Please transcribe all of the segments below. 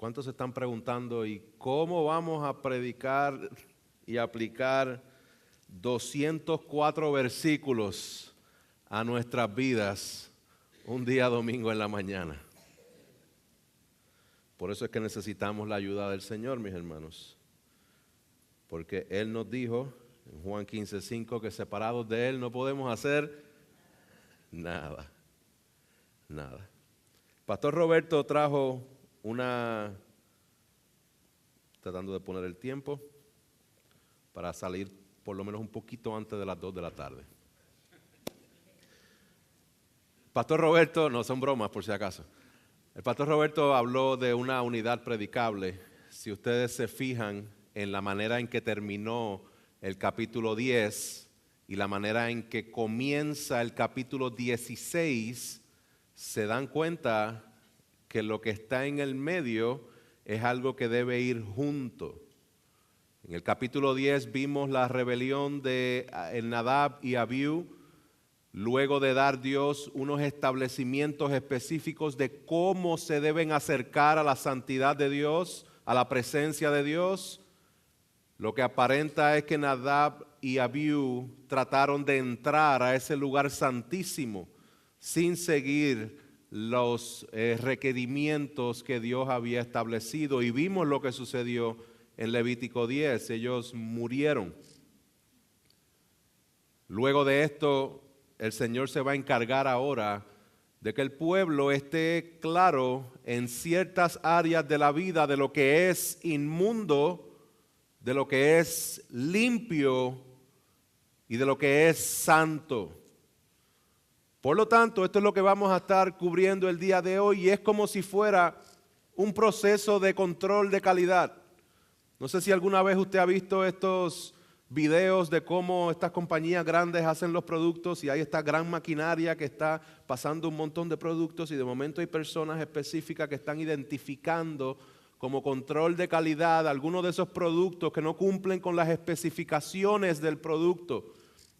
¿Cuántos se están preguntando y cómo vamos a predicar y aplicar 204 versículos a nuestras vidas un día domingo en la mañana? Por eso es que necesitamos la ayuda del Señor, mis hermanos. Porque Él nos dijo en Juan 15:5 que separados de Él no podemos hacer nada. Nada. Pastor Roberto trajo tratando de poner el tiempo para salir por lo menos un poquito antes de las 2 de la tarde. Pastor Roberto, no son bromas por si acaso. El Pastor Roberto habló de una unidad predicable. Si ustedes se fijan en la manera en que terminó el capítulo 10 y la manera en que comienza el capítulo 16, se dan cuenta que lo que está en el medio es algo que debe ir junto. En el capítulo 10 vimos la rebelión de Nadab y Abiú, luego de dar Dios unos establecimientos específicos de cómo se deben acercar a la santidad de Dios, a la presencia de Dios. Lo que aparenta es que Nadab y Abiú trataron de entrar a ese lugar santísimo sin seguir los requerimientos que Dios había establecido, y vimos lo que sucedió en Levítico 10, ellos murieron. Luego de esto, el Señor se va a encargar ahora de que el pueblo esté claro en ciertas áreas de la vida de lo que es inmundo, de lo que es limpio y de lo que es santo. Por lo tanto, esto es lo que vamos a estar cubriendo el día de hoy, y es como si fuera un proceso de control de calidad. No sé si alguna vez usted ha visto estos videos de cómo estas compañías grandes hacen los productos y hay esta gran maquinaria que está pasando un montón de productos, y de momento hay personas específicas que están identificando como control de calidad algunos de esos productos que no cumplen con las especificaciones del producto.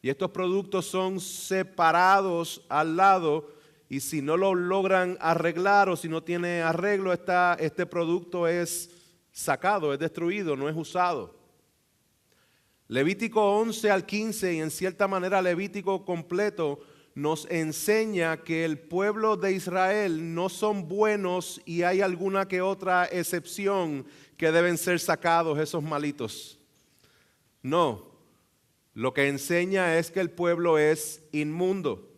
Y estos productos son separados al lado, y si no lo logran arreglar o si no tiene arreglo, este producto es sacado, es destruido, no es usado. Levítico 11 al 15, y en cierta manera Levítico completo, nos enseña que el pueblo de Israel no son buenos y hay alguna que otra excepción que deben ser sacados esos malitos. No. Lo que enseña es que el pueblo es inmundo.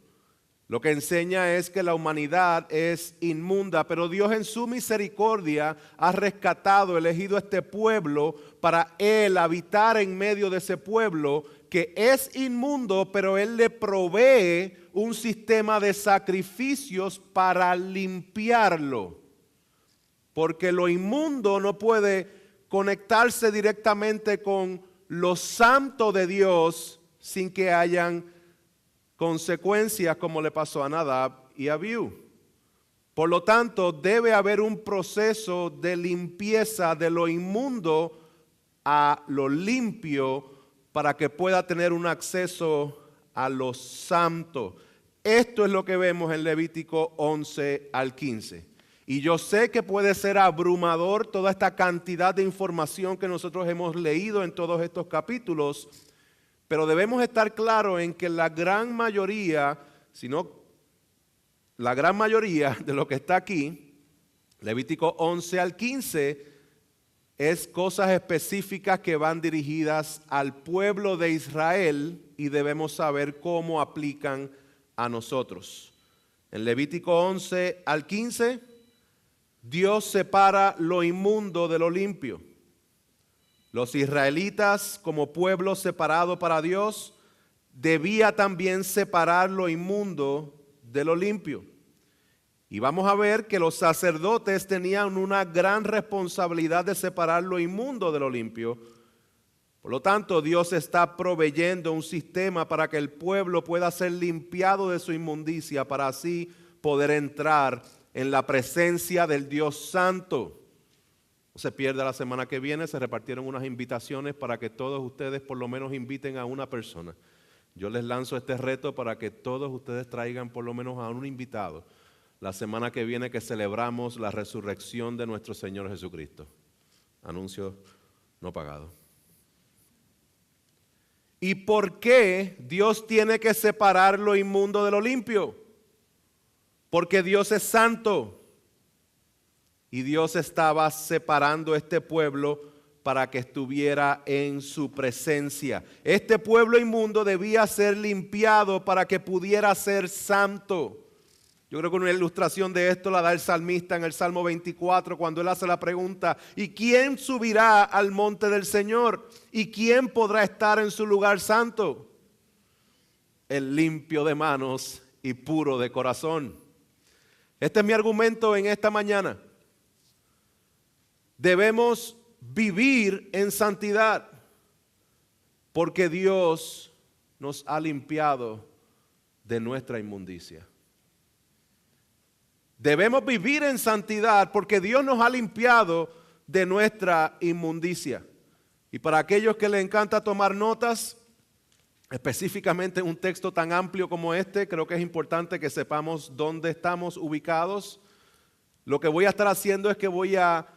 Lo que enseña es que la humanidad es inmunda, pero Dios en su misericordia ha rescatado, elegido este pueblo para Él habitar en medio de ese pueblo que es inmundo, pero Él le provee un sistema de sacrificios para limpiarlo. Porque lo inmundo no puede conectarse directamente con lo santo de Dios sin que hayan consecuencias, como le pasó a Nadab y a Abiú. Por lo tanto, debe haber un proceso de limpieza de lo inmundo a lo limpio para que pueda tener un acceso a lo santo. Esto es lo que vemos en Levítico 11 al 15. Y yo sé que puede ser abrumador toda esta cantidad de información que nosotros hemos leído en todos estos capítulos, pero debemos estar claros en que la gran mayoría, si no la gran mayoría de lo que está aquí, Levítico 11 al 15, es cosas específicas que van dirigidas al pueblo de Israel y debemos saber cómo aplican a nosotros. En Levítico 11 al 15, Dios separa lo inmundo de lo limpio. Los israelitas, como pueblo separado para Dios, debía también separar lo inmundo de lo limpio. Y vamos a ver que los sacerdotes tenían una gran responsabilidad de separar lo inmundo de lo limpio. Por lo tanto, Dios está proveyendo un sistema para que el pueblo pueda ser limpiado de su inmundicia, para así poder entrar en la presencia del Dios Santo. No se pierda la semana que viene, se repartieron unas invitaciones para que todos ustedes por lo menos inviten a una persona. Yo les lanzo este reto para que todos ustedes traigan por lo menos a un invitado. la semana que viene que celebramos la resurrección de nuestro Señor Jesucristo. Anuncio no pagado. ¿Y por qué Dios tiene que separar lo inmundo de lo limpio? Porque Dios es santo. Y Dios estaba separando este pueblo para que estuviera en su presencia. Este pueblo inmundo debía ser limpiado para que pudiera ser santo. Yo creo que una ilustración de esto la da el salmista en el Salmo 24 cuando él hace la pregunta: ¿y quién subirá al monte del Señor? ¿Y quién podrá estar en su lugar santo? El limpio de manos y puro de corazón. Este es mi argumento en esta mañana. Debemos vivir en santidad porque Dios nos ha limpiado de nuestra inmundicia. Debemos vivir en santidad porque Dios nos ha limpiado de nuestra inmundicia. Y para aquellos que les encanta tomar notas, específicamente en un texto tan amplio como este, creo que es importante que sepamos dónde estamos ubicados. Lo que voy a estar haciendo es que voy a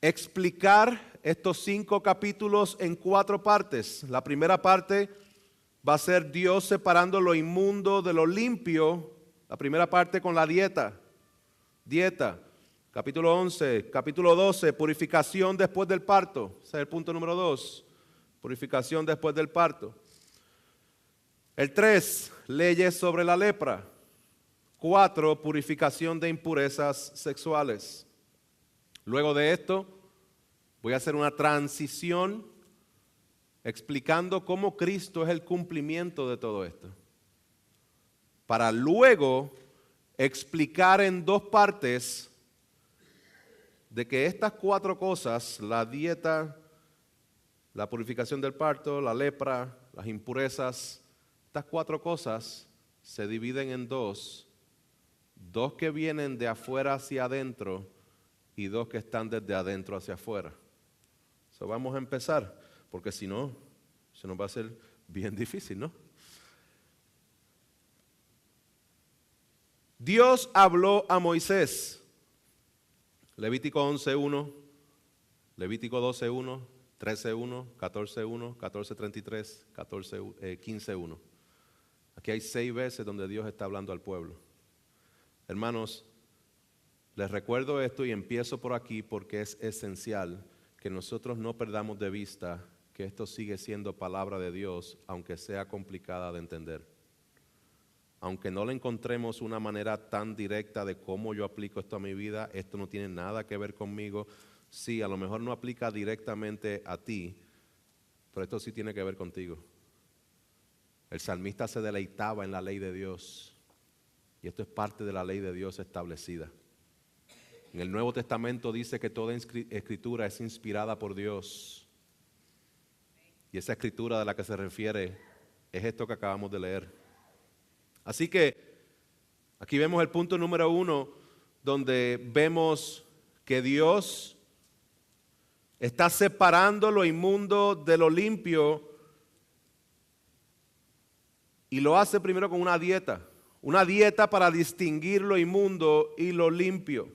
explicar estos 5 capítulos en 4 partes. La primera parte va a ser Dios separando lo inmundo de lo limpio. La primera parte con la dieta. Capítulo 11, capítulo 12, purificación después del parto. Ese es el punto número 2, purificación después del parto. El 3, leyes sobre la lepra. 4, purificación de impurezas sexuales. Luego de esto, voy a hacer una transición explicando cómo Cristo es el cumplimiento de todo esto. Para luego explicar en 2 partes de que estas 4 cosas, la dieta, la purificación del parto, la lepra, las impurezas, estas 4 cosas se dividen en 2 que vienen de afuera hacia adentro y 2 que están desde adentro hacia afuera. So, vamos a empezar, porque si no, se nos va a hacer bien difícil, ¿no? Dios habló a Moisés, Levítico 11:1, Levítico 12:1, 13:1, 14:1, 14:33, 15:1. Aquí hay 6 veces donde Dios está hablando al pueblo. Hermanos, les recuerdo esto y empiezo por aquí porque es esencial que nosotros no perdamos de vista que esto sigue siendo palabra de Dios, aunque sea complicada de entender. Aunque no le encontremos una manera tan directa de cómo yo aplico esto a mi vida, esto no tiene nada que ver conmigo. Sí, a lo mejor no aplica directamente a ti, pero esto sí tiene que ver contigo. El salmista se deleitaba en la ley de Dios y esto es parte de la ley de Dios establecida. En el Nuevo Testamento dice que toda escritura es inspirada por Dios. Y esa escritura de la que se refiere es esto que acabamos de leer. Así que aquí vemos el punto número 1, donde vemos que Dios está separando lo inmundo de lo limpio y lo hace primero con una dieta para distinguir lo inmundo y lo limpio.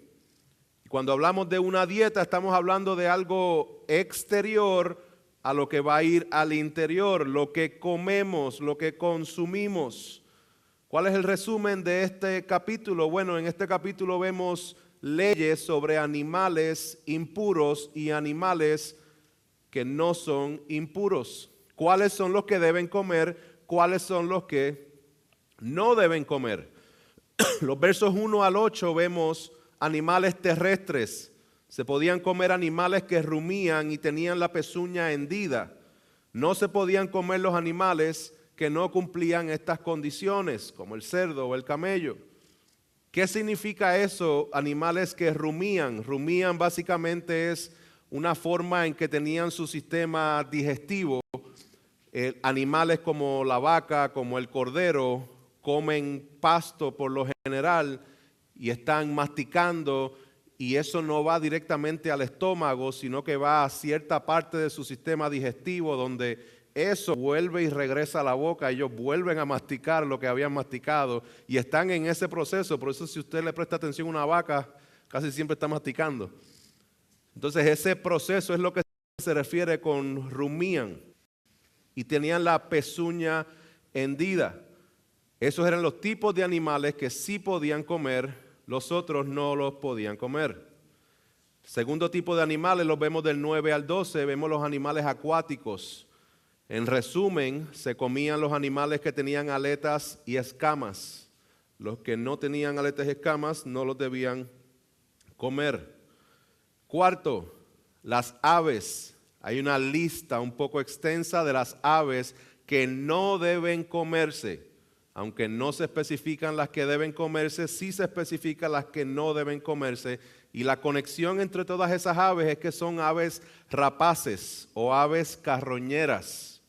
Cuando hablamos de una dieta, estamos hablando de algo exterior a lo que va a ir al interior, lo que comemos, lo que consumimos. ¿Cuál es el resumen de este capítulo? Bueno, en este capítulo vemos leyes sobre animales impuros y animales que no son impuros. ¿Cuáles son los que deben comer? ¿Cuáles son los que no deben comer? Los versos 1 al 8 vemos animales terrestres. Se podían comer animales que rumían y tenían la pezuña hendida. No se podían comer los animales que no cumplían estas condiciones, como el cerdo o el camello. ¿Qué significa eso? Animales que rumían. Rumían básicamente es una forma en que tenían su sistema digestivo. Animales como la vaca, como el cordero, comen pasto por lo general y están masticando, y eso no va directamente al estómago, sino que va a cierta parte de su sistema digestivo donde eso vuelve y regresa a la boca, ellos vuelven a masticar lo que habían masticado y están en ese proceso. Por eso si usted le presta atención a una vaca, casi siempre está masticando. Entonces ese proceso es lo que se refiere con rumían. Y tenían la pezuña hendida. Esos eran los tipos de animales que sí podían comer, los otros no los podían comer. Segundo tipo de animales los vemos del 9 al 12, vemos los animales acuáticos. En resumen, se comían los animales que tenían aletas y escamas. Los que no tenían aletas y escamas no los debían comer. Cuarto, las aves. Hay una lista un poco extensa de las aves que no deben comerse. Aunque no se especifican las que deben comerse, sí se especifican las que no deben comerse. Y la conexión entre todas esas aves es que son aves rapaces o aves carroñeras.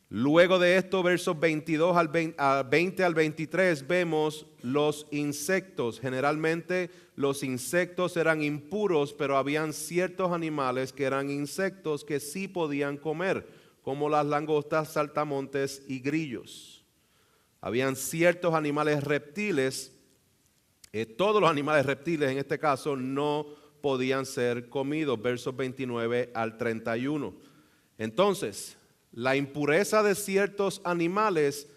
Luego de esto, versos 22 al 20 al 23, vemos los insectos. Generalmente los insectos eran impuros, pero habían ciertos animales que eran insectos que sí podían comer, como las langostas, saltamontes y grillos. Habían ciertos animales reptiles, todos los animales reptiles en este caso no podían ser comidos, versos 29 al 31. Entonces, la impureza de ciertos animales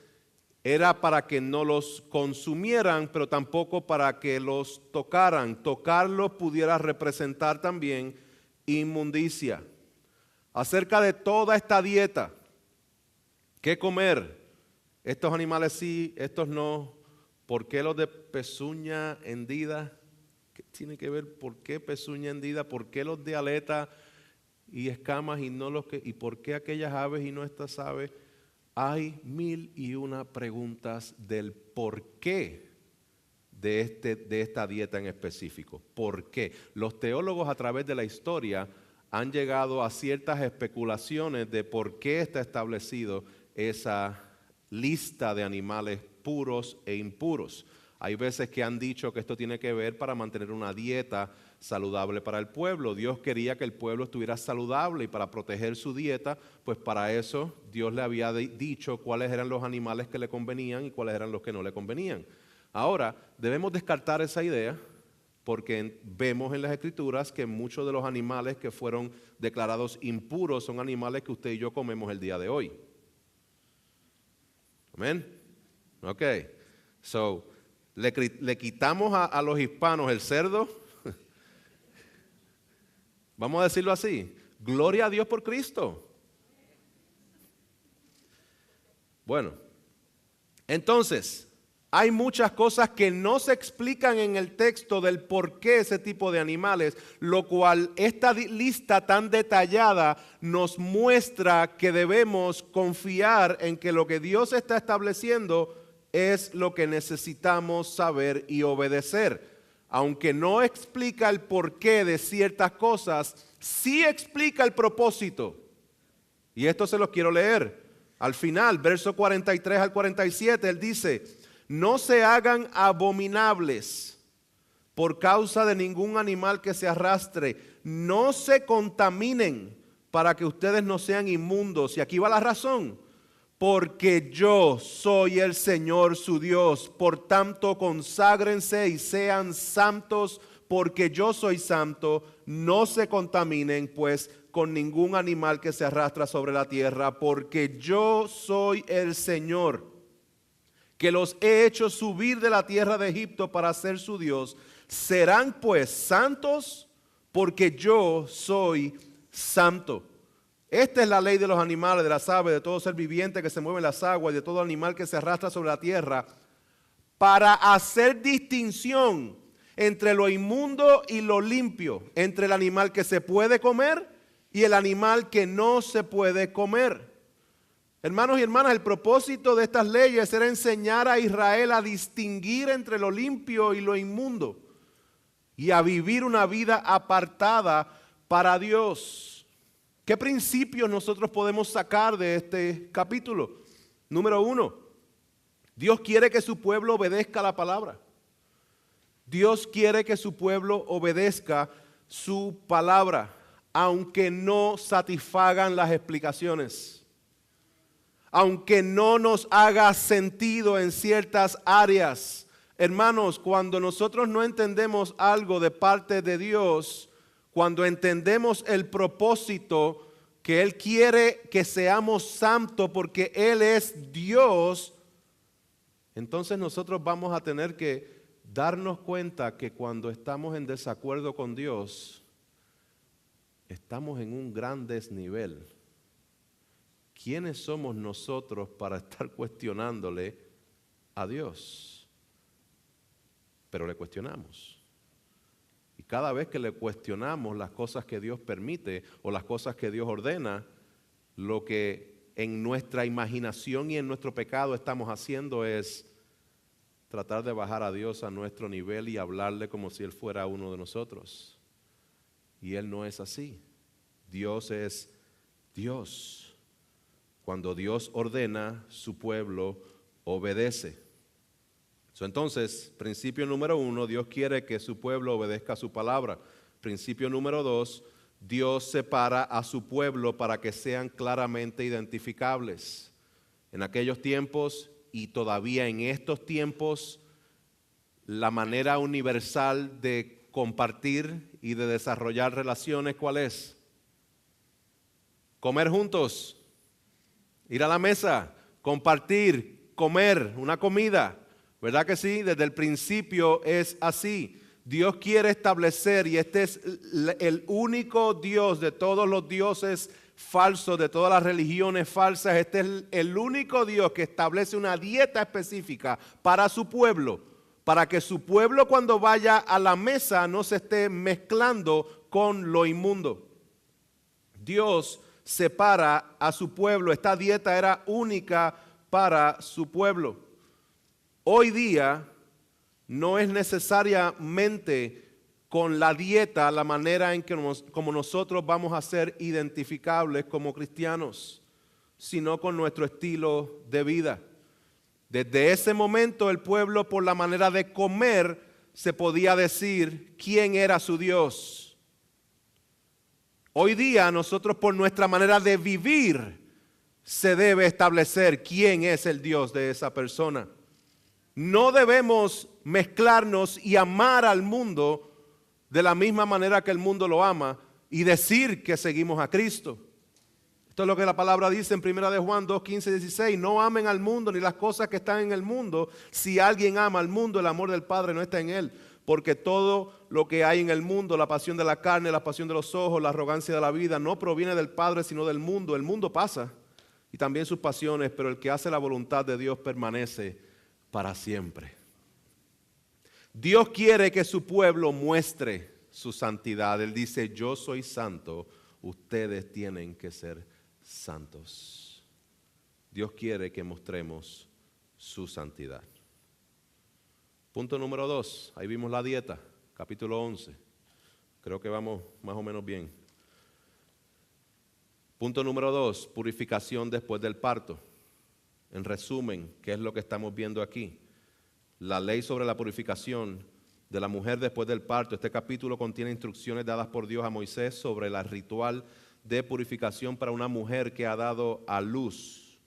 era para que no los consumieran, pero tampoco para que los tocaran. Tocarlos pudiera representar también inmundicia. Acerca de toda esta dieta, ¿qué comer? Estos animales sí, estos no. ¿Por qué los de pezuña hendida? ¿Qué tiene que ver? ¿Por qué pezuña hendida? ¿Por qué los de aleta y escamas y no los que? ¿Y por qué aquellas aves y no estas aves? Hay 1001 preguntas del por qué de esta dieta en específico. ¿Por qué? Los teólogos a través de la historia han llegado a ciertas especulaciones de por qué está establecido esa lista de animales puros e impuros. Hay veces que han dicho que esto tiene que ver para mantener una dieta saludable para el pueblo. Dios quería que el pueblo estuviera saludable y para proteger su dieta, pues para eso Dios le había dicho cuáles eran los animales que le convenían y cuáles eran los que no le convenían. Ahora, debemos descartar esa idea porque vemos en las Escrituras que muchos de los animales que fueron declarados impuros son animales que usted y yo comemos el día de hoy. Amén. Ok. So, le quitamos a los hispanos el cerdo. Vamos a decirlo así. Gloria a Dios por Cristo. Bueno, entonces, hay muchas cosas que no se explican en el texto del por qué ese tipo de animales, lo cual esta lista tan detallada nos muestra que debemos confiar en que lo que Dios está estableciendo es lo que necesitamos saber y obedecer. Aunque no explica el porqué de ciertas cosas, sí explica el propósito. Y esto se los quiero leer. Al final, verso 43 al 47, él dice: no se hagan abominables por causa de ningún animal que se arrastre. No se contaminen para que ustedes no sean inmundos. Y aquí va la razón. Porque yo soy el Señor su Dios. Por tanto, conságrense y sean santos, porque yo soy santo. No se contaminen, pues, con ningún animal que se arrastra sobre la tierra, porque yo soy el Señor, que los he hecho subir de la tierra de Egipto para ser su Dios. Serán pues santos, porque yo soy santo. Esta es la ley de los animales, de las aves, de todo ser viviente que se mueve en las aguas y de todo animal que se arrastra sobre la tierra, para hacer distinción entre lo inmundo y lo limpio, entre el animal que se puede comer y el animal que no se puede comer. Hermanos y hermanas, el propósito de estas leyes era enseñar a Israel a distinguir entre lo limpio y lo inmundo y a vivir una vida apartada para Dios. ¿Qué principios nosotros podemos sacar de este capítulo? Número 1, Dios quiere que su pueblo obedezca la palabra. Dios quiere que su pueblo obedezca su palabra, aunque no satisfagan las explicaciones. aunque no nos haga sentido en ciertas áreas. Hermanos, cuando nosotros no entendemos algo de parte de Dios, cuando entendemos el propósito que Él quiere que seamos santos porque Él es Dios, entonces nosotros vamos a tener que darnos cuenta que cuando estamos en desacuerdo con Dios, estamos en un gran desnivel. ¿Quiénes somos nosotros para estar cuestionándole a Dios? Pero le cuestionamos. Y cada vez que le cuestionamos las cosas que Dios permite o las cosas que Dios ordena, lo que en nuestra imaginación y en nuestro pecado estamos haciendo es tratar de bajar a Dios a nuestro nivel y hablarle como si Él fuera uno de nosotros. Y Él no es así. Dios es Dios. Cuando Dios ordena, su pueblo obedece. Entonces, principio número 1, Dios quiere que su pueblo obedezca su palabra. Principio número 2, Dios separa a su pueblo para que sean claramente identificables. En aquellos tiempos y todavía en estos tiempos, la manera universal de compartir y de desarrollar relaciones, ¿cuál es? Comer juntos, ir a la mesa, compartir, comer una comida. ¿Verdad que sí? Desde el principio es así. Dios quiere establecer, y este es el único Dios de todos los dioses falsos, de todas las religiones falsas. Este es el único Dios que establece una dieta específica para su pueblo, para que su pueblo cuando vaya a la mesa no se esté mezclando con lo inmundo. Dios separa a su pueblo. Esta dieta era única para su pueblo. Hoy día no es necesariamente con la dieta la manera en que como nosotros vamos a ser identificables como cristianos, sino con nuestro estilo de vida. Desde ese momento el pueblo, por la manera de comer, se podía decir quién era su Dios. Hoy día nosotros, por nuestra manera de vivir, se debe establecer quién es el Dios de esa persona. No debemos mezclarnos y amar al mundo de la misma manera que el mundo lo ama y decir que seguimos a Cristo. Esto es lo que la palabra dice en 1 de Juan 2, 15 y 16. No amen al mundo ni las cosas que están en el mundo. Si alguien ama al mundo, el amor del Padre no está en él. Porque todo lo que hay en el mundo, la pasión de la carne, la pasión de los ojos, la arrogancia de la vida, no proviene del Padre sino del mundo. El mundo pasa y también sus pasiones, pero el que hace la voluntad de Dios permanece para siempre. Dios quiere que su pueblo muestre su santidad. Él dice, yo soy santo, ustedes tienen que ser santos. Dios quiere que mostremos su santidad. Punto número 2, ahí vimos la dieta, capítulo 11. Creo que vamos más o menos bien. Punto número 2, purificación después del parto. En resumen, ¿qué es lo que estamos viendo aquí? La ley sobre la purificación de la mujer después del parto. Este capítulo contiene instrucciones dadas por Dios a Moisés sobre el ritual de purificación para una mujer que ha dado a luz.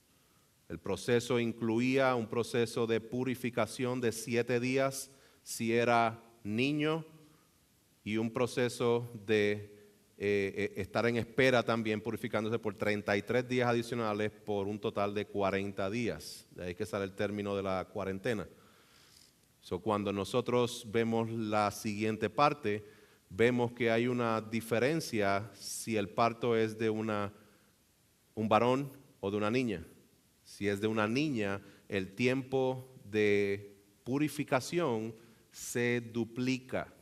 El proceso incluía un proceso de purificación de 7 días si era niño y un proceso de estar en espera también purificándose por 33 días adicionales por un total de 40 días. De ahí que sale el término de la cuarentena. Cuando nosotros vemos la siguiente parte, vemos que hay una diferencia si el parto es de un varón o de una niña. Si es de una niña, el tiempo de purificación se duplica.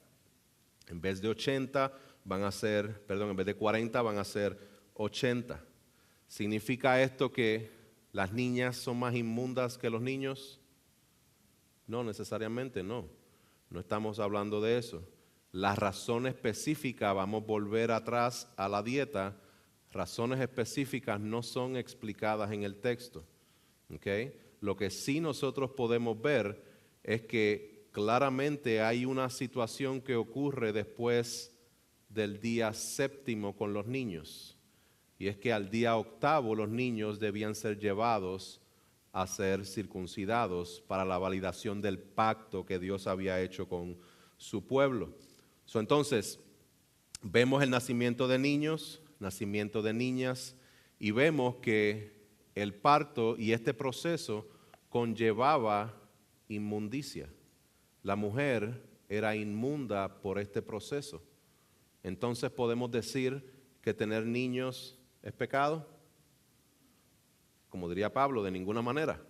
En vez de 80 van a ser, en vez de 40 van a ser 80. ¿Significa esto que las niñas son más inmundas que los niños? No, necesariamente no. No estamos hablando de eso. La razón específica, vamos a volver atrás a la dieta, razones específicas no son explicadas en el texto. ¿Okay? Lo que sí nosotros podemos ver es que claramente hay una situación que ocurre después del día 7 con los niños. y es que al día octavo los niños debían ser llevados a ser circuncidados para la validación del pacto que Dios había hecho con su pueblo. Entonces, vemos el nacimiento de niños, nacimiento de niñas, y vemos que el parto y este proceso conllevaba inmundicia. La mujer era inmunda por este proceso. Entonces, ¿podemos decir que tener niños es pecado? Como diría Pablo, de ninguna manera,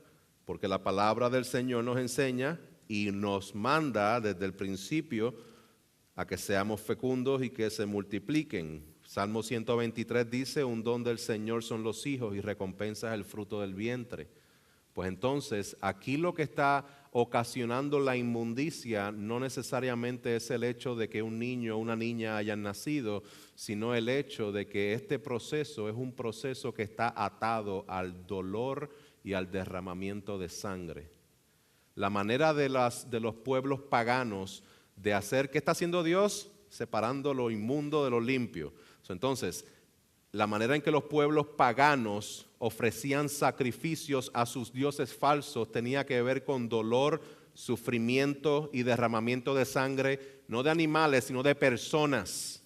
porque la palabra del Señor nos enseña y nos manda desde el principio a que seamos fecundos y que se multipliquen. Salmo 123 dice, un don del Señor son los hijos y recompensa es el fruto del vientre. Pues entonces, aquí lo que está ocasionando la inmundicia no necesariamente es el hecho de que un niño o una niña hayan nacido, sino el hecho de que este proceso es un proceso que está atado al dolor y al derramamiento de sangre. La manera de los pueblos paganos de hacer, ¿qué está haciendo Dios? Separando lo inmundo de lo limpio. Entonces, la manera en que los pueblos paganos ofrecían sacrificios a sus dioses falsos tenía que ver con dolor, sufrimiento y derramamiento de sangre, no de animales, sino de personas.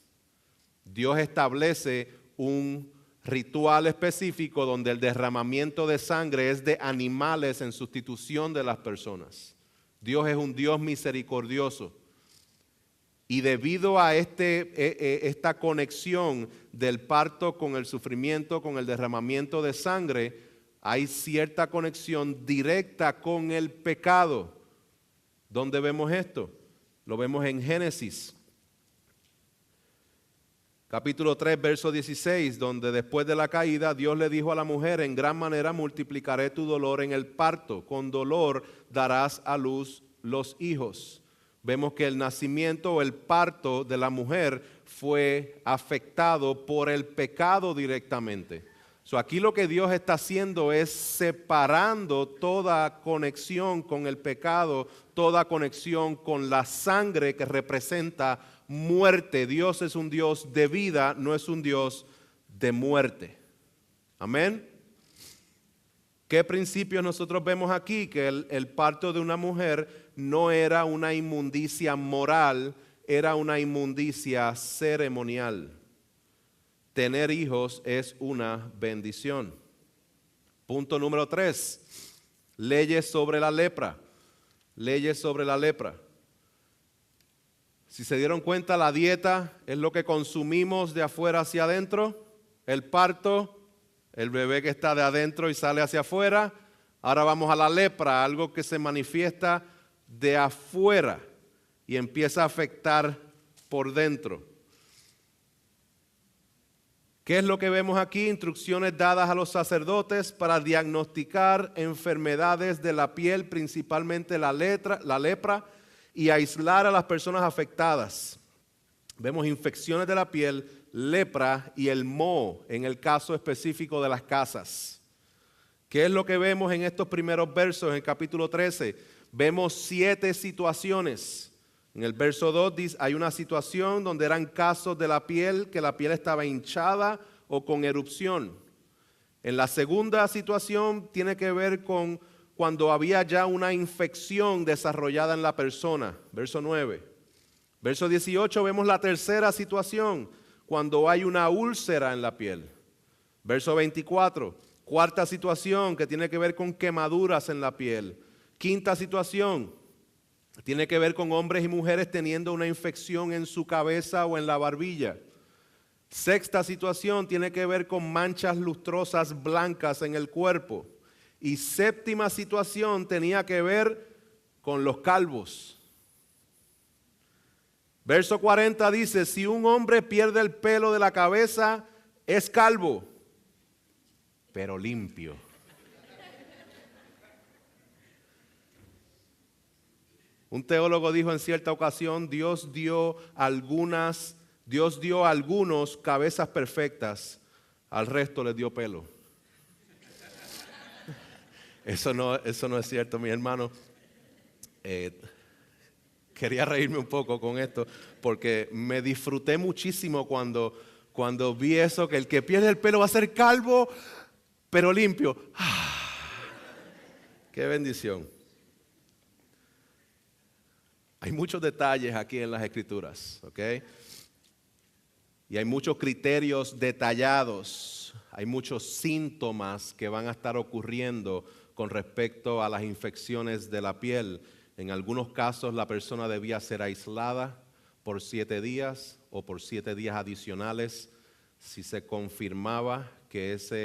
Dios establece un ritual específico donde el derramamiento de sangre es de animales en sustitución de las personas. Dios es un Dios misericordioso. Y debido a esta conexión del parto con el sufrimiento, con el derramamiento de sangre, hay cierta conexión directa con el pecado. ¿Dónde vemos esto? Lo vemos en Génesis, capítulo 3, verso 16, donde después de la caída Dios le dijo a la mujer, en gran manera multiplicaré tu dolor en el parto, con dolor darás a luz los hijos. Vemos que el nacimiento o el parto de la mujer fue afectado por el pecado directamente. Aquí lo que Dios está haciendo es separando toda conexión con el pecado, toda conexión con la sangre que representa muerte. Dios es un Dios de vida, no es un Dios de muerte. Amén. ¿Qué principios nosotros vemos aquí? Que el parto de una mujer no era una inmundicia moral, era una inmundicia ceremonial. Tener hijos es una bendición. Punto número 3, leyes sobre la lepra. Leyes sobre la lepra. Si se dieron cuenta, la dieta es lo que consumimos de afuera hacia adentro. El parto, el bebé que está de adentro y sale hacia afuera. Ahora vamos a la lepra, algo que se manifiesta de afuera y empieza a afectar por dentro. ¿Qué es lo que vemos aquí? Instrucciones dadas a los sacerdotes para diagnosticar enfermedades de la piel, principalmente la lepra, y aislar a las personas afectadas. Vemos infecciones de la piel, lepra y el moho en el caso específico de las casas. ¿Qué es lo que vemos en estos primeros versos en el capítulo 13? Vemos 7 situaciones. En el verso 2 dice, hay una situación donde eran casos de la piel, que la piel estaba hinchada o con erupción. En la segunda situación tiene que ver con cuando había ya una infección desarrollada en la persona. Verso 9. Verso 18 vemos la tercera situación, cuando hay una úlcera en la piel. Verso 24, cuarta situación que tiene que ver con quemaduras en la piel. Quinta situación, tiene que ver con hombres y mujeres teniendo una infección en su cabeza o en la barbilla. Sexta situación tiene que ver con manchas lustrosas blancas en el cuerpo. Y séptima situación tenía que ver con los calvos. Verso 40 dice, si un hombre pierde el pelo de la cabeza, es calvo, pero limpio. Un teólogo dijo en cierta ocasión, Dios dio a algunos cabezas perfectas, al resto les dio pelo. Eso no es cierto, mi hermano. Quería reírme un poco con esto, porque me disfruté muchísimo cuando Cuando vi eso, que el que pierde el pelo va a ser calvo, pero limpio. ¡Qué bendición! Hay muchos detalles aquí en las Escrituras, ¿ok? Y hay muchos criterios detallados, hay muchos síntomas que van a estar ocurriendo con respecto a las infecciones de la piel. En algunos casos la persona debía ser aislada por 7 días o por 7 días adicionales. Si se confirmaba que esa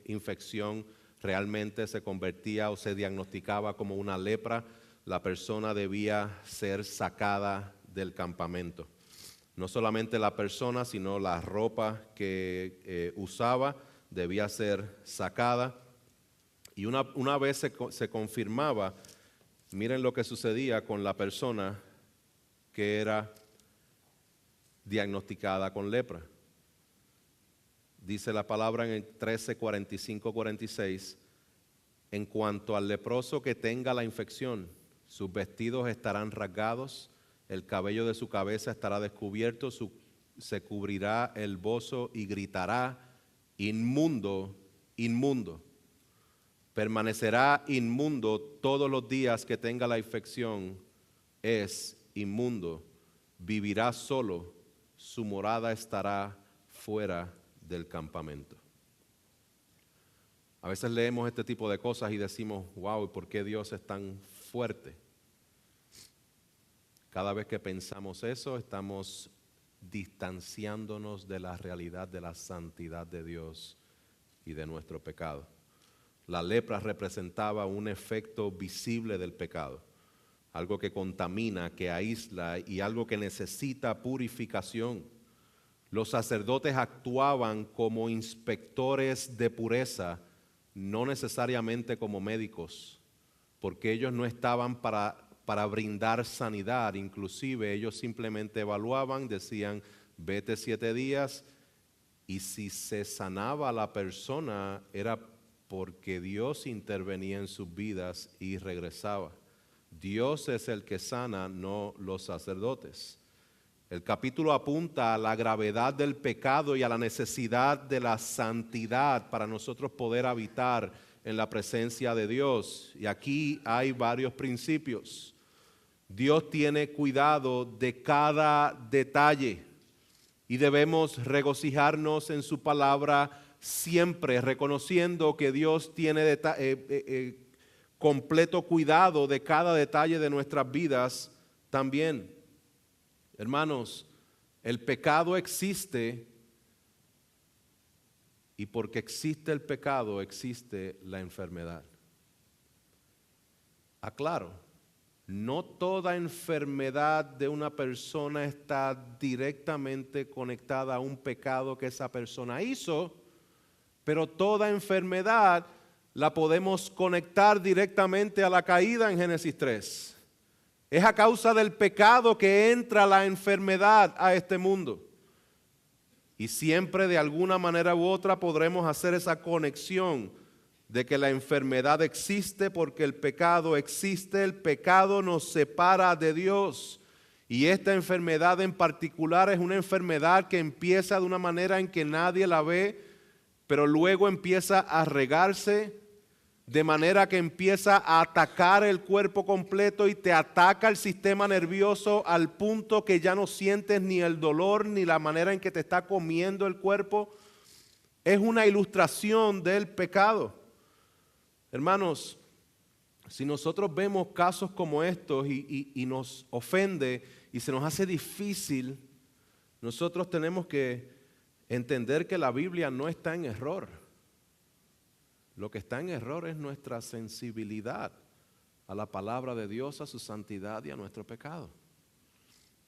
infección realmente se convertía o se diagnosticaba como una lepra, la persona debía ser sacada del campamento. No solamente la persona, sino la ropa que usaba debía ser sacada. Y una vez se confirmaba, miren lo que sucedía con la persona que era diagnosticada con lepra. Dice la palabra en el 13, 45, 46, en cuanto al leproso que tenga la infección, sus vestidos estarán rasgados, el cabello de su cabeza estará descubierto, se cubrirá el bozo y gritará, inmundo, inmundo. Permanecerá inmundo todos los días que tenga la infección, es inmundo, vivirá solo, su morada estará fuera del campamento. A veces leemos este tipo de cosas y decimos, wow, ¿por qué Dios es tan fuerte? Cada vez que pensamos eso, estamos distanciándonos de la realidad de la santidad de Dios y de nuestro pecado. La lepra representaba un efecto visible del pecado, algo que contamina, que aísla y algo que necesita purificación. Los sacerdotes actuaban como inspectores de pureza, no necesariamente como médicos, porque ellos no estaban para brindar sanidad. Inclusive ellos simplemente evaluaban, decían, vete 7 días, y si se sanaba a la persona era porque Dios intervenía en sus vidas y regresaba. Dios es el que sana, no los sacerdotes. El capítulo apunta a la gravedad del pecado y a la necesidad de la santidad para nosotros poder habitar en la presencia de Dios. Y aquí hay varios principios. Dios tiene cuidado de cada detalle y debemos regocijarnos en su palabra siempre, reconociendo que Dios tiene completo cuidado de cada detalle de nuestras vidas también. Hermanos, el pecado existe y porque existe el pecado existe la enfermedad. Aclaro, no toda enfermedad de una persona está directamente conectada a un pecado que esa persona hizo, pero toda enfermedad la podemos conectar directamente a la caída en Génesis 3. Es a causa del pecado que entra la enfermedad a este mundo. Y siempre de alguna manera u otra podremos hacer esa conexión de que la enfermedad existe porque el pecado existe. El pecado nos separa de Dios. Y esta enfermedad en particular es una enfermedad que empieza de una manera en que nadie la ve, pero luego empieza a regarse, de manera que empieza a atacar el cuerpo completo y te ataca el sistema nervioso al punto que ya no sientes ni el dolor ni la manera en que te está comiendo el cuerpo. Es una ilustración del pecado. Hermanos, si nosotros vemos casos como estos y nos ofende y se nos hace difícil, nosotros tenemos que entender que la Biblia no está en error. Lo que está en error es nuestra sensibilidad a la palabra de Dios, a su santidad y a nuestro pecado.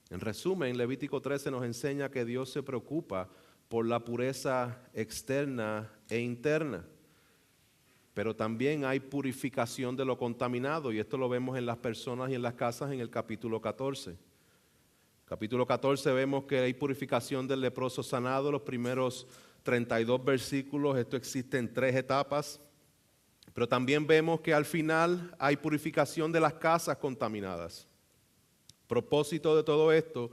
En resumen, Levítico 13 nos enseña que Dios se preocupa por la pureza externa e interna. Pero también hay purificación de lo contaminado, y esto lo vemos en las personas y en las casas en el capítulo 14. Capítulo 14 vemos que hay purificación del leproso sanado, los primeros 32 versículos. Esto existe en 3 etapas, pero también vemos que al final hay purificación de las casas contaminadas. Propósito de todo esto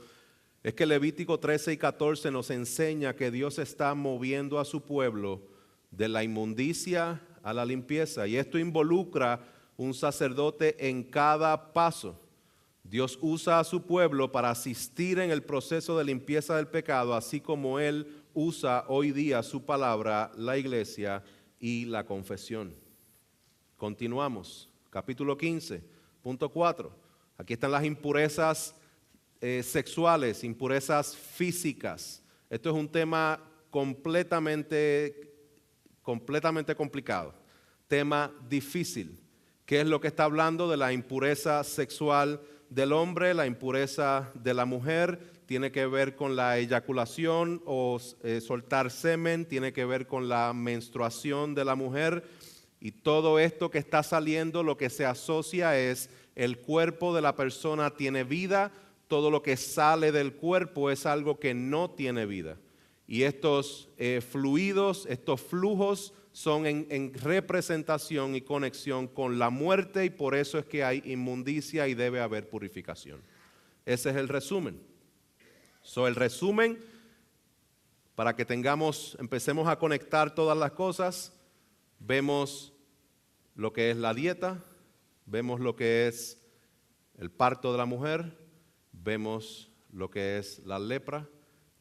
es que Levítico 13 y 14 nos enseña que Dios está moviendo a su pueblo de la inmundicia a la limpieza. Y esto involucra un sacerdote en cada paso. Dios usa a su pueblo para asistir en el proceso de limpieza del pecado, así como Él usa hoy día su palabra, la iglesia y la confesión. Continuamos, capítulo 15, punto 4. Aquí están las impurezas sexuales, impurezas físicas. Esto es un tema completamente complicado, tema difícil. ¿Qué es lo que está hablando? De la impureza sexual del hombre, la impureza de la mujer, tiene que ver con la eyaculación o soltar semen, tiene que ver con la menstruación de la mujer, y todo esto que está saliendo, lo que se asocia es el cuerpo de la persona tiene vida, todo lo que sale del cuerpo es algo que no tiene vida. Y estos fluidos, estos flujos son en representación y conexión con la muerte, y por eso es que hay inmundicia y debe haber purificación. Ese es el resumen. El resumen, para que empecemos a conectar todas las cosas, vemos lo que es la dieta, vemos lo que es el parto de la mujer, vemos lo que es la lepra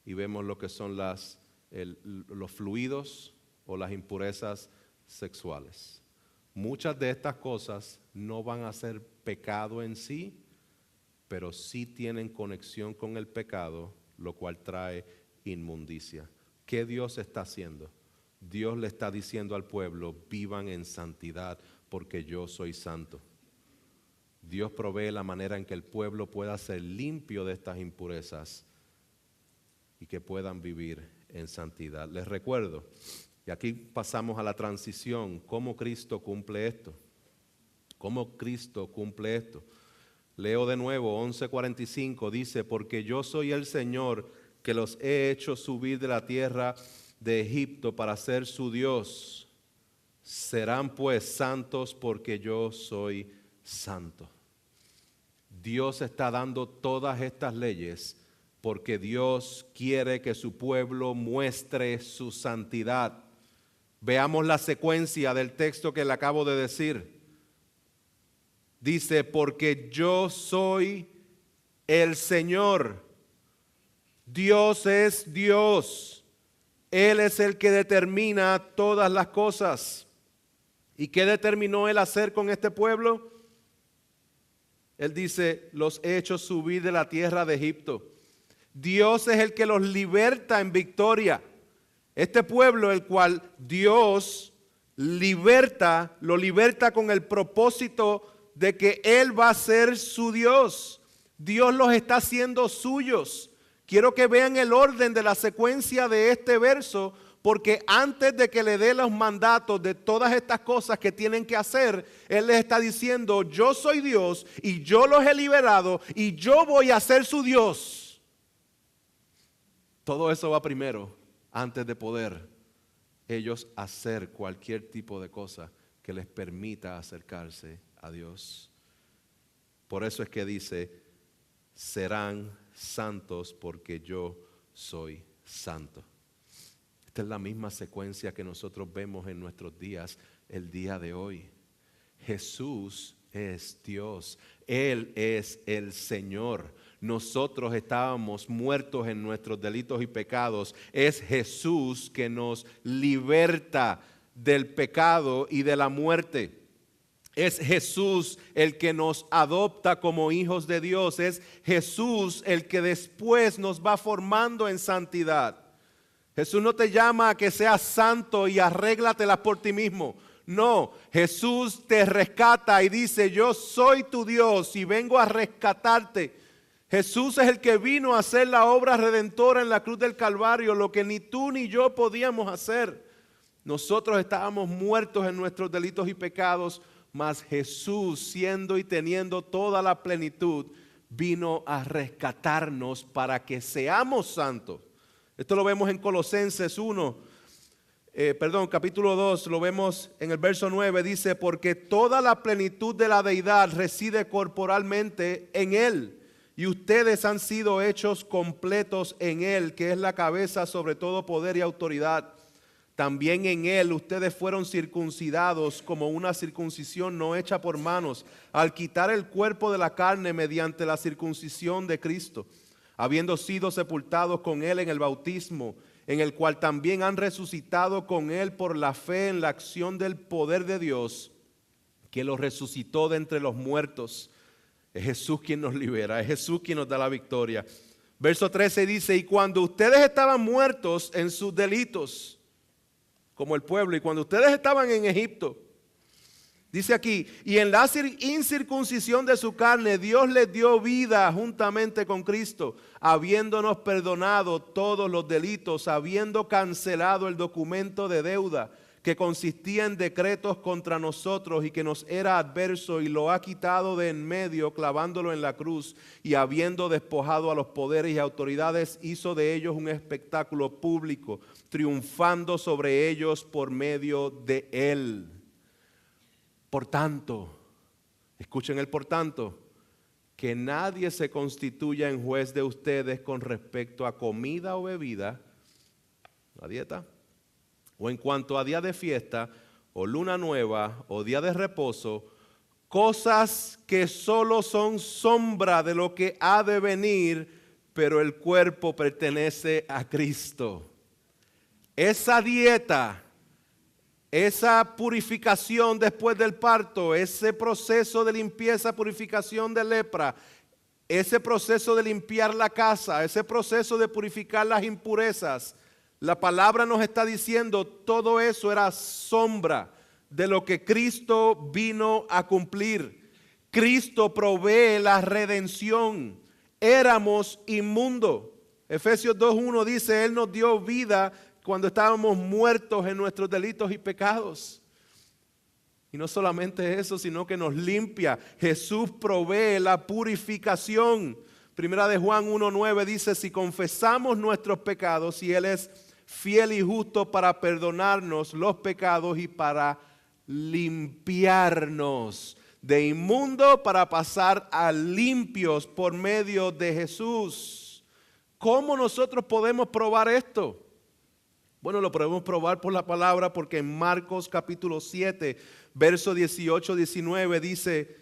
y vemos lo que son los fluidos o las impurezas sexuales. Muchas de estas cosas no van a ser pecado en sí, pero sí tienen conexión con el pecado, lo cual trae inmundicia. ¿Qué Dios está haciendo? Dios le está diciendo al pueblo, vivan en santidad porque yo soy santo. Dios provee la manera en que el pueblo pueda ser limpio de estas impurezas y que puedan vivir en santidad. Les recuerdo, y aquí pasamos a la transición, cómo Cristo cumple esto. ¿Cómo Cristo cumple esto? Leo de nuevo, 11:45, dice, porque yo soy el Señor que los he hecho subir de la tierra de Egipto para ser su Dios. Serán pues santos porque yo soy santo. Dios está dando todas estas leyes porque Dios quiere que su pueblo muestre su santidad. Veamos la secuencia del texto que le acabo de decir. Dice, porque yo soy el Señor. Dios es Dios. Él es el que determina todas las cosas. ¿Y qué determinó Él hacer con este pueblo? Él dice, los he hecho subir de la tierra de Egipto. Dios es el que los liberta en victoria. Este pueblo, el cual Dios liberta, lo liberta con el propósito de que Él va a ser su Dios. Dios los está haciendo suyos. Quiero que vean el orden de la secuencia de este verso, porque antes de que le dé los mandatos de todas estas cosas que tienen que hacer, Él les está diciendo, yo soy Dios y yo los he liberado y yo voy a ser su Dios. Todo eso va primero, antes de poder ellos hacer cualquier tipo de cosa que les permita acercarse a Dios. Por eso es que dice, serán santos porque yo soy santo. Esta es la misma secuencia que nosotros vemos en nuestros días, el día de hoy. Jesús es Dios, Él es el Señor. Nosotros estábamos muertos en nuestros delitos y pecados. Es Jesús que nos liberta del pecado y de la muerte. Es Jesús el que nos adopta como hijos de Dios. Es Jesús el que después nos va formando en santidad. Jesús no te llama a que seas santo y arréglatelas por ti mismo. No, Jesús te rescata y dice, yo soy tu Dios y vengo a rescatarte. Jesús es el que vino a hacer la obra redentora en la cruz del Calvario, lo que ni tú ni yo podíamos hacer. Nosotros estábamos muertos en nuestros delitos y pecados, mas Jesús, siendo y teniendo toda la plenitud, vino a rescatarnos para que seamos santos. Esto lo vemos en Colosenses capítulo 2, lo vemos en el verso 9, dice, porque toda la plenitud de la deidad reside corporalmente en Él, y ustedes han sido hechos completos en Él, que es la cabeza sobre todo poder y autoridad. También en Él ustedes fueron circuncidados como una circuncisión no hecha por manos, al quitar el cuerpo de la carne mediante la circuncisión de Cristo, habiendo sido sepultados con Él en el bautismo, en el cual también han resucitado con Él por la fe en la acción del poder de Dios, que los resucitó de entre los muertos. Es Jesús quien nos libera, es Jesús quien nos da la victoria. Verso 13 dice, y cuando ustedes estaban muertos en sus delitos, como el pueblo, y cuando ustedes estaban en Egipto, dice aquí, y en la incircuncisión de su carne, Dios les dio vida juntamente con Cristo, habiéndonos perdonado todos los delitos, habiendo cancelado el documento de deuda que consistía en decretos contra nosotros y que nos era adverso, y lo ha quitado de en medio, clavándolo en la cruz, y habiendo despojado a los poderes y autoridades, hizo de ellos un espectáculo público, triunfando sobre ellos por medio de Él. Por tanto, escuchen el por tanto, que nadie se constituya en juez de ustedes con respecto a comida o bebida, la dieta, o en cuanto a día de fiesta, o luna nueva, o día de reposo, cosas que solo son sombra de lo que ha de venir, pero el cuerpo pertenece a Cristo. Esa dieta, esa purificación después del parto, ese proceso de limpieza, purificación de lepra, ese proceso de limpiar la casa, ese proceso de purificar las impurezas, la palabra nos está diciendo todo eso era sombra de lo que Cristo vino a cumplir. Cristo provee la redención. Éramos inmundos. Efesios 2:1 dice, Él nos dio vida cuando estábamos muertos en nuestros delitos y pecados. Y no solamente eso, sino que nos limpia. Jesús provee la purificación. Primera de Juan 1:9 dice, si confesamos nuestros pecados, y Él es fiel y justo para perdonarnos los pecados y para limpiarnos de inmundo para pasar a limpios por medio de Jesús. ¿Cómo nosotros podemos probar esto? Bueno, lo podemos probar por la palabra, porque en Marcos capítulo 7, verso 18-19 dice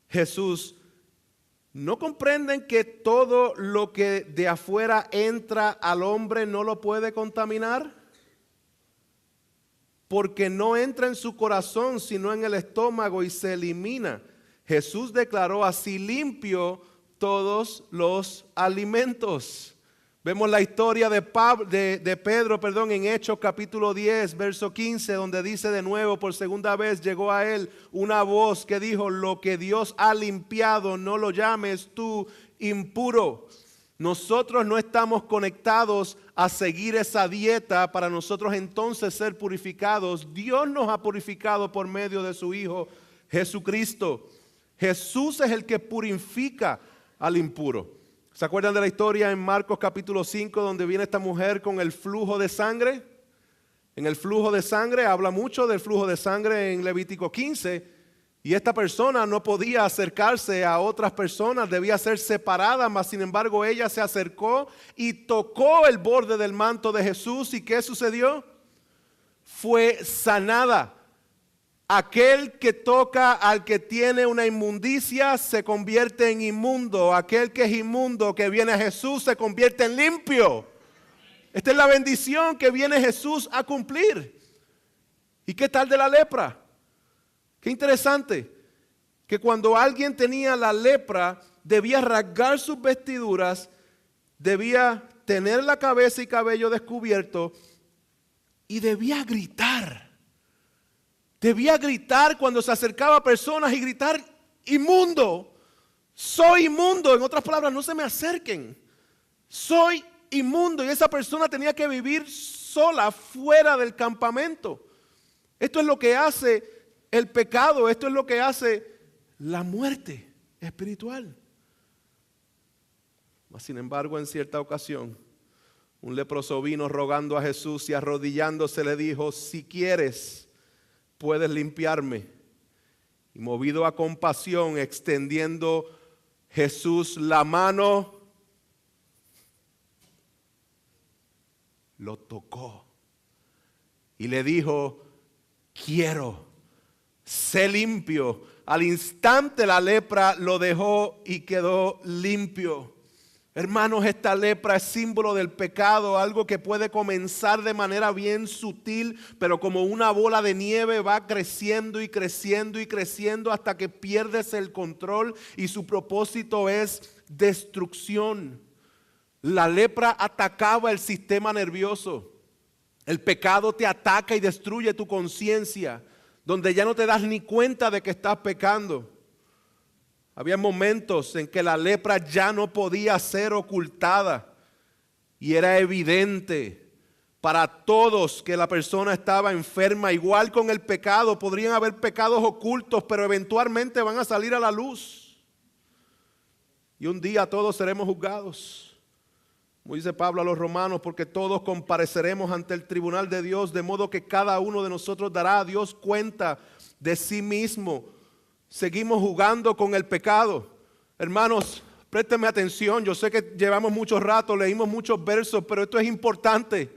Jesús, ¿no comprenden que todo lo que de afuera entra al hombre no lo puede contaminar? Porque no entra en su corazón, sino en el estómago y se elimina. Jesús declaró así limpio todos los alimentos. Vemos la historia de Pedro en Hechos capítulo 10, verso 15, donde dice de nuevo, por segunda vez llegó a él una voz que dijo, lo que Dios ha limpiado no lo llames tú impuro. Nosotros no estamos conectados a seguir esa dieta para nosotros entonces ser purificados. Dios nos ha purificado por medio de su Hijo Jesucristo. Jesús es el que purifica al impuro. ¿Se acuerdan de la historia en Marcos capítulo 5 donde viene esta mujer con el flujo de sangre? En el flujo de sangre, habla mucho del flujo de sangre en Levítico 15, y esta persona no podía acercarse a otras personas, debía ser separada, mas sin embargo ella se acercó y tocó el borde del manto de Jesús. ¿Y qué sucedió? Fue sanada. Aquel que toca al que tiene una inmundicia se convierte en inmundo. Aquel que es inmundo, que viene a Jesús, se convierte en limpio. Esta es la bendición que viene Jesús a cumplir. ¿Y qué tal de la lepra? Qué interesante, que cuando alguien tenía la lepra, debía rasgar sus vestiduras, debía tener la cabeza y cabello descubierto y debía gritar. Debía gritar cuando se acercaba a personas y gritar, inmundo, soy inmundo. En otras palabras, no se me acerquen, soy inmundo. Y esa persona tenía que vivir sola fuera del campamento. Esto es lo que hace el pecado, esto es lo que hace la muerte espiritual. Mas, sin embargo, en cierta ocasión, un leproso vino rogando a Jesús y arrodillándose le dijo, si quieres, puedes limpiarme. Y movido a compasión, extendiendo Jesús la mano lo tocó y le dijo, quiero, sé limpio. Al instante la lepra lo dejó y quedó limpio. Hermanos, esta lepra es símbolo del pecado, algo que puede comenzar de manera bien sutil, pero como una bola de nieve va creciendo y creciendo y creciendo hasta que pierdes el control y su propósito es destrucción. La lepra atacaba el sistema nervioso. El pecado te ataca y destruye tu conciencia, donde ya no te das ni cuenta de que estás pecando. Había momentos en que la lepra ya no podía ser ocultada y era evidente para todos que la persona estaba enferma. Igual con el pecado, podrían haber pecados ocultos, pero eventualmente van a salir a la luz. Y un día todos seremos juzgados. Como dice Pablo a los romanos, porque todos compareceremos ante el tribunal de Dios, de modo que cada uno de nosotros dará a Dios cuenta de sí mismo. Seguimos jugando con el pecado. Hermanos, préstenme atención. Yo sé que llevamos mucho rato, leímos muchos versos, pero esto es importante.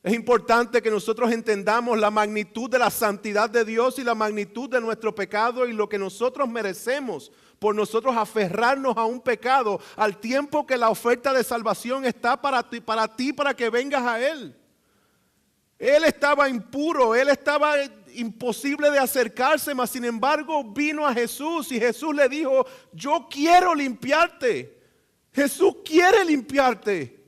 Es importante que nosotros entendamos la magnitud de la santidad de Dios y la magnitud de nuestro pecado y lo que nosotros merecemos por nosotros aferrarnos a un pecado, al tiempo que la oferta de salvación está para ti, para que vengas a Él. Él estaba impuro, él estaba imposible de acercarse, mas sin embargo vino a Jesús y Jesús le dijo, yo quiero limpiarte. Jesús quiere limpiarte.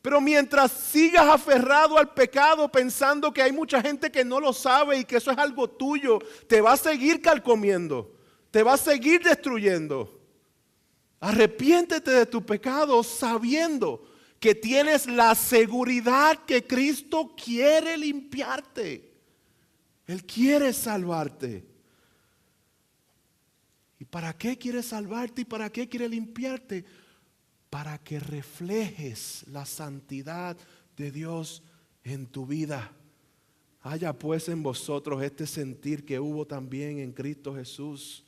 Pero mientras sigas aferrado al pecado pensando que hay mucha gente que no lo sabe y que eso es algo tuyo, te va a seguir carcomiendo, te va a seguir destruyendo. Arrepiéntete de tu pecado sabiendo que tienes la seguridad que Cristo quiere limpiarte. Él quiere salvarte. ¿Y para qué quiere salvarte y para qué quiere limpiarte? Para que reflejes la santidad de Dios en tu vida. Haya pues en vosotros este sentir que hubo también en Cristo Jesús.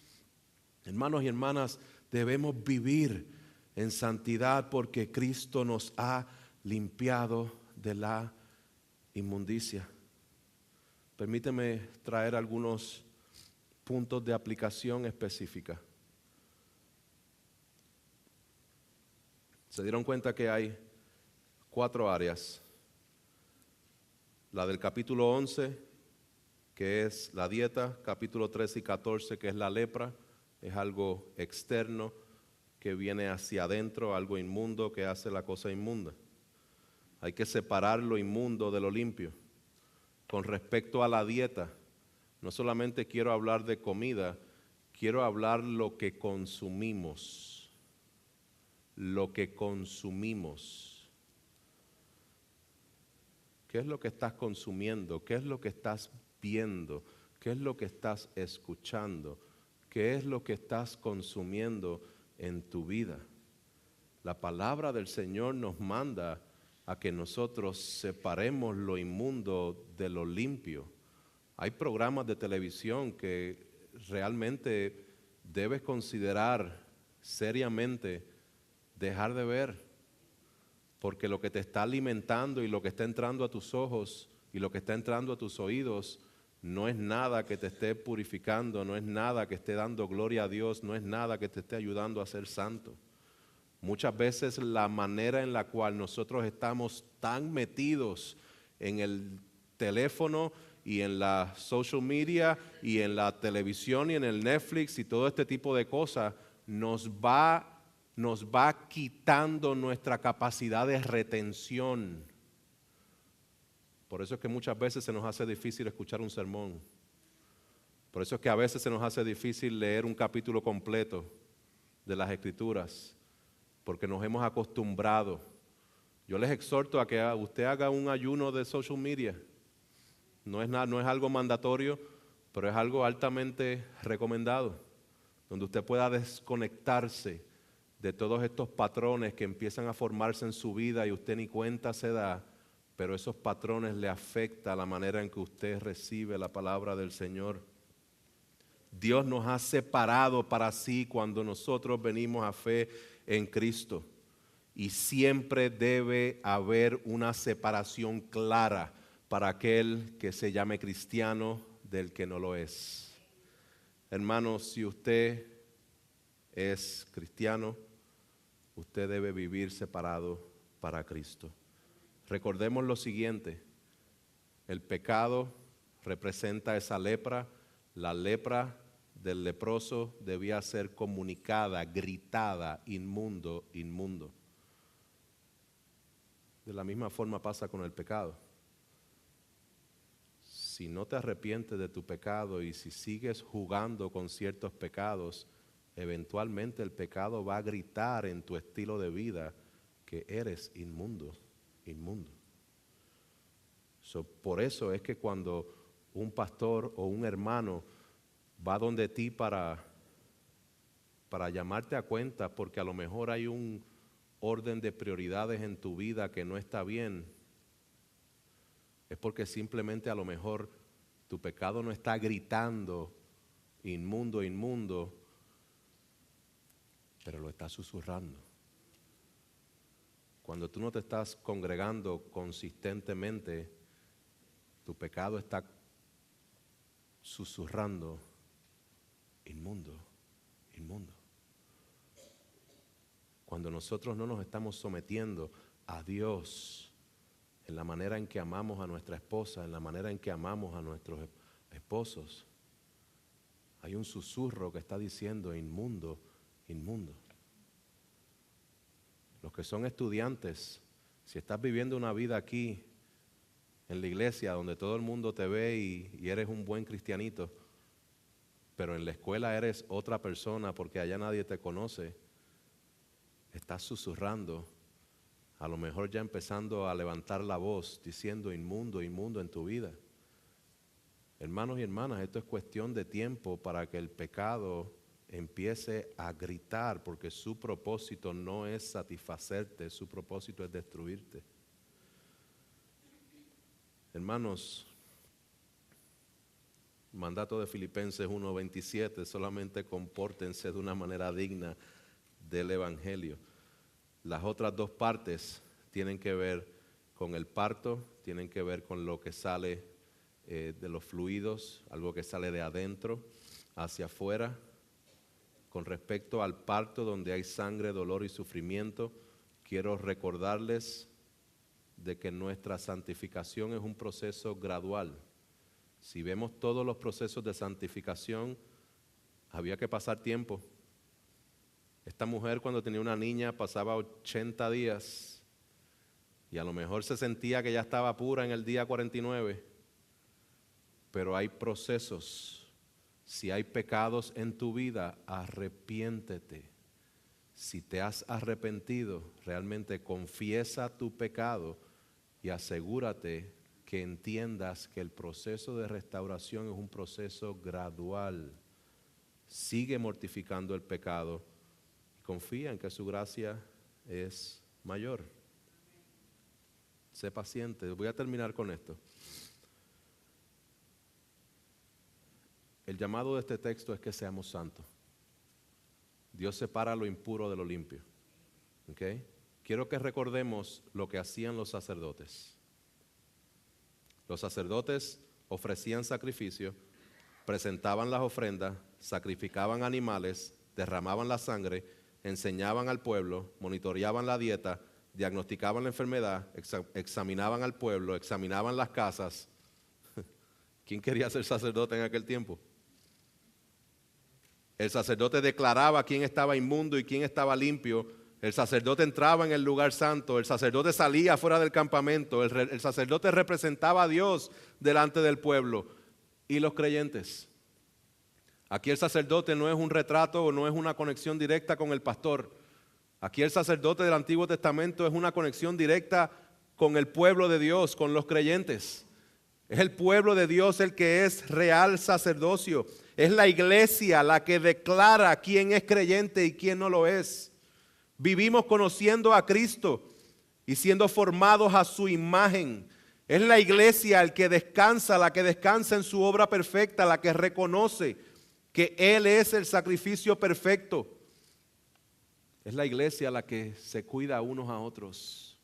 Hermanos y hermanas, debemos vivir en santidad porque Cristo nos ha limpiado de la inmundicia. Permíteme traer algunos puntos de aplicación específica. Se dieron cuenta que hay 4 áreas. La del capítulo 11, que es la dieta, capítulo 13 y 14, que es la lepra, es algo externo que viene hacia adentro, algo inmundo que hace la cosa inmunda. Hay que separar lo inmundo de lo limpio. Con respecto a la dieta, no solamente quiero hablar de comida, quiero hablar lo que consumimos. Lo que consumimos. ¿Qué es lo que estás consumiendo? ¿Qué es lo que estás viendo? ¿Qué es lo que estás escuchando? ¿Qué es lo que estás consumiendo en tu vida? La palabra del Señor nos manda a que nosotros separemos lo inmundo de lo limpio. Hay programas de televisión que realmente debes considerar seriamente dejar de ver, porque lo que te está alimentando y lo que está entrando a tus ojos y lo que está entrando a tus oídos no es nada que te esté purificando, no es nada que esté dando gloria a Dios, no es nada que te esté ayudando a ser santo. Muchas veces la manera en la cual nosotros estamos tan metidos en el teléfono y en la social media y en la televisión y en el Netflix y todo este tipo de cosas nos va quitando nuestra capacidad de retención. Por eso es que muchas veces se nos hace difícil escuchar un sermón. Por eso es que a veces se nos hace difícil leer un capítulo completo de las Escrituras, porque nos hemos acostumbrado. Yo les exhorto a que usted haga un ayuno de social media. No es algo mandatorio, pero es algo altamente recomendado, donde usted pueda desconectarse de todos estos patrones que empiezan a formarse en su vida y usted ni cuenta se da, pero esos patrones le afectan la manera en que usted recibe la palabra del Señor. Dios nos ha separado para sí cuando nosotros venimos a fe en Cristo. Y siempre debe haber una separación clara para aquel que se llame cristiano del que no lo es. Hermanos, si usted es cristiano, usted debe vivir separado para Cristo. Recordemos lo siguiente: el pecado representa esa lepra. La lepra del leproso debía ser comunicada, gritada: inmundo, inmundo. De la misma forma pasa con el pecado. Si no te arrepientes de tu pecado y si sigues jugando con ciertos pecados, eventualmente el pecado va a gritar en tu estilo de vida que eres inmundo, inmundo. Por eso es que cuando un pastor o un hermano va donde ti para llamarte a cuenta, porque a lo mejor hay un orden de prioridades en tu vida que no está bien, es porque simplemente a lo mejor tu pecado no está gritando inmundo, inmundo, pero lo está susurrando. Cuando tú no te estás congregando consistentemente, tu pecado está susurrando inmundo, inmundo. Cuando nosotros no nos estamos sometiendo a Dios en la manera en que amamos a nuestra esposa, en la manera en que amamos a nuestros esposos, hay un susurro que está diciendo inmundo, inmundo. Los que son estudiantes, si estás viviendo una vida aquí en la iglesia donde todo el mundo te ve y eres un buen cristianito, pero en la escuela eres otra persona porque allá nadie te conoce, estás susurrando, a lo mejor ya empezando a levantar la voz diciendo inmundo, inmundo en tu vida. Hermanos y hermanas, esto es cuestión de tiempo para que el pecado empiece a gritar, porque su propósito no es satisfacerte, su propósito es destruirte. Hermanos, mandato de Filipenses 1:27, solamente compórtense de una manera digna del Evangelio. Las otras dos partes tienen que ver con el parto, tienen que ver con lo que sale de los fluidos, algo que sale de adentro hacia afuera. Con respecto al parto, donde hay sangre, dolor y sufrimiento, quiero recordarles de que nuestra santificación es un proceso gradual. Si vemos todos los procesos de santificación, había que pasar tiempo. Esta mujer, cuando tenía una niña, pasaba 80 días y a lo mejor se sentía que ya estaba pura en el día 49, pero hay procesos. Si hay pecados en tu vida, arrepiéntete. Si te has arrepentido, realmente confiesa tu pecado y asegúrate que entiendas que el proceso de restauración es un proceso gradual. Sigue mortificando el pecado y confía en que su gracia es mayor. Sé paciente. Voy a terminar con esto. El llamado de este texto es que seamos santos. Dios separa lo impuro de lo limpio. ¿Okay? Quiero que recordemos lo que hacían los sacerdotes. Los sacerdotes ofrecían sacrificio, presentaban las ofrendas, sacrificaban animales, derramaban la sangre, enseñaban al pueblo, monitoreaban la dieta, diagnosticaban la enfermedad, examinaban al pueblo, examinaban las casas. ¿Quién quería ser sacerdote en aquel tiempo? El sacerdote declaraba quién estaba inmundo y quién estaba limpio. El sacerdote entraba en el lugar santo. El sacerdote salía fuera del campamento. El sacerdote representaba a Dios delante del pueblo. ¿Y los creyentes? Aquí el sacerdote no es un retrato o no es una conexión directa con el pastor. Aquí el sacerdote del Antiguo Testamento es una conexión directa con el pueblo de Dios, con los creyentes. Es el pueblo de Dios el que es real sacerdocio. Es la iglesia la que declara quién es creyente y quién no lo es. Vivimos conociendo a Cristo y siendo formados a su imagen. Es la iglesia el que descansa, la que descansa en su obra perfecta, la que reconoce que Él es el sacrificio perfecto. Es la iglesia la que se cuida unos a otros.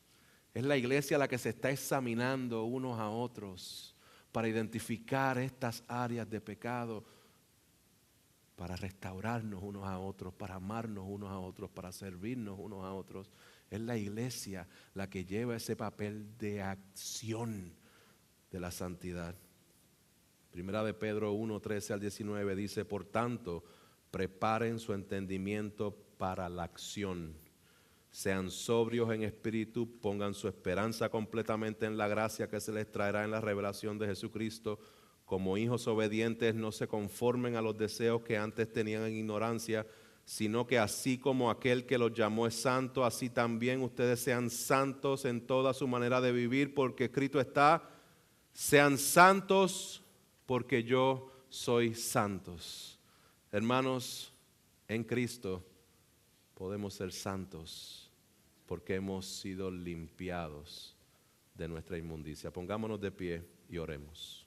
Es la iglesia la que se está examinando unos a otros para identificar estas áreas de pecado, para restaurarnos unos a otros, para amarnos unos a otros, para servirnos unos a otros. Es la iglesia la que lleva ese papel de acción de la santidad. Primera de Pedro 1, 13 al 19 dice: por tanto, preparen su entendimiento para la acción. Sean sobrios en espíritu, pongan su esperanza completamente en la gracia que se les traerá en la revelación de Jesucristo. Como hijos obedientes, no se conformen a los deseos que antes tenían en ignorancia, sino que así como aquel que los llamó es santo, así también ustedes sean santos en toda su manera de vivir, porque escrito está: sean santos porque yo soy santos. Hermanos, en Cristo podemos ser santos porque hemos sido limpiados de nuestra inmundicia. Pongámonos de pie y oremos.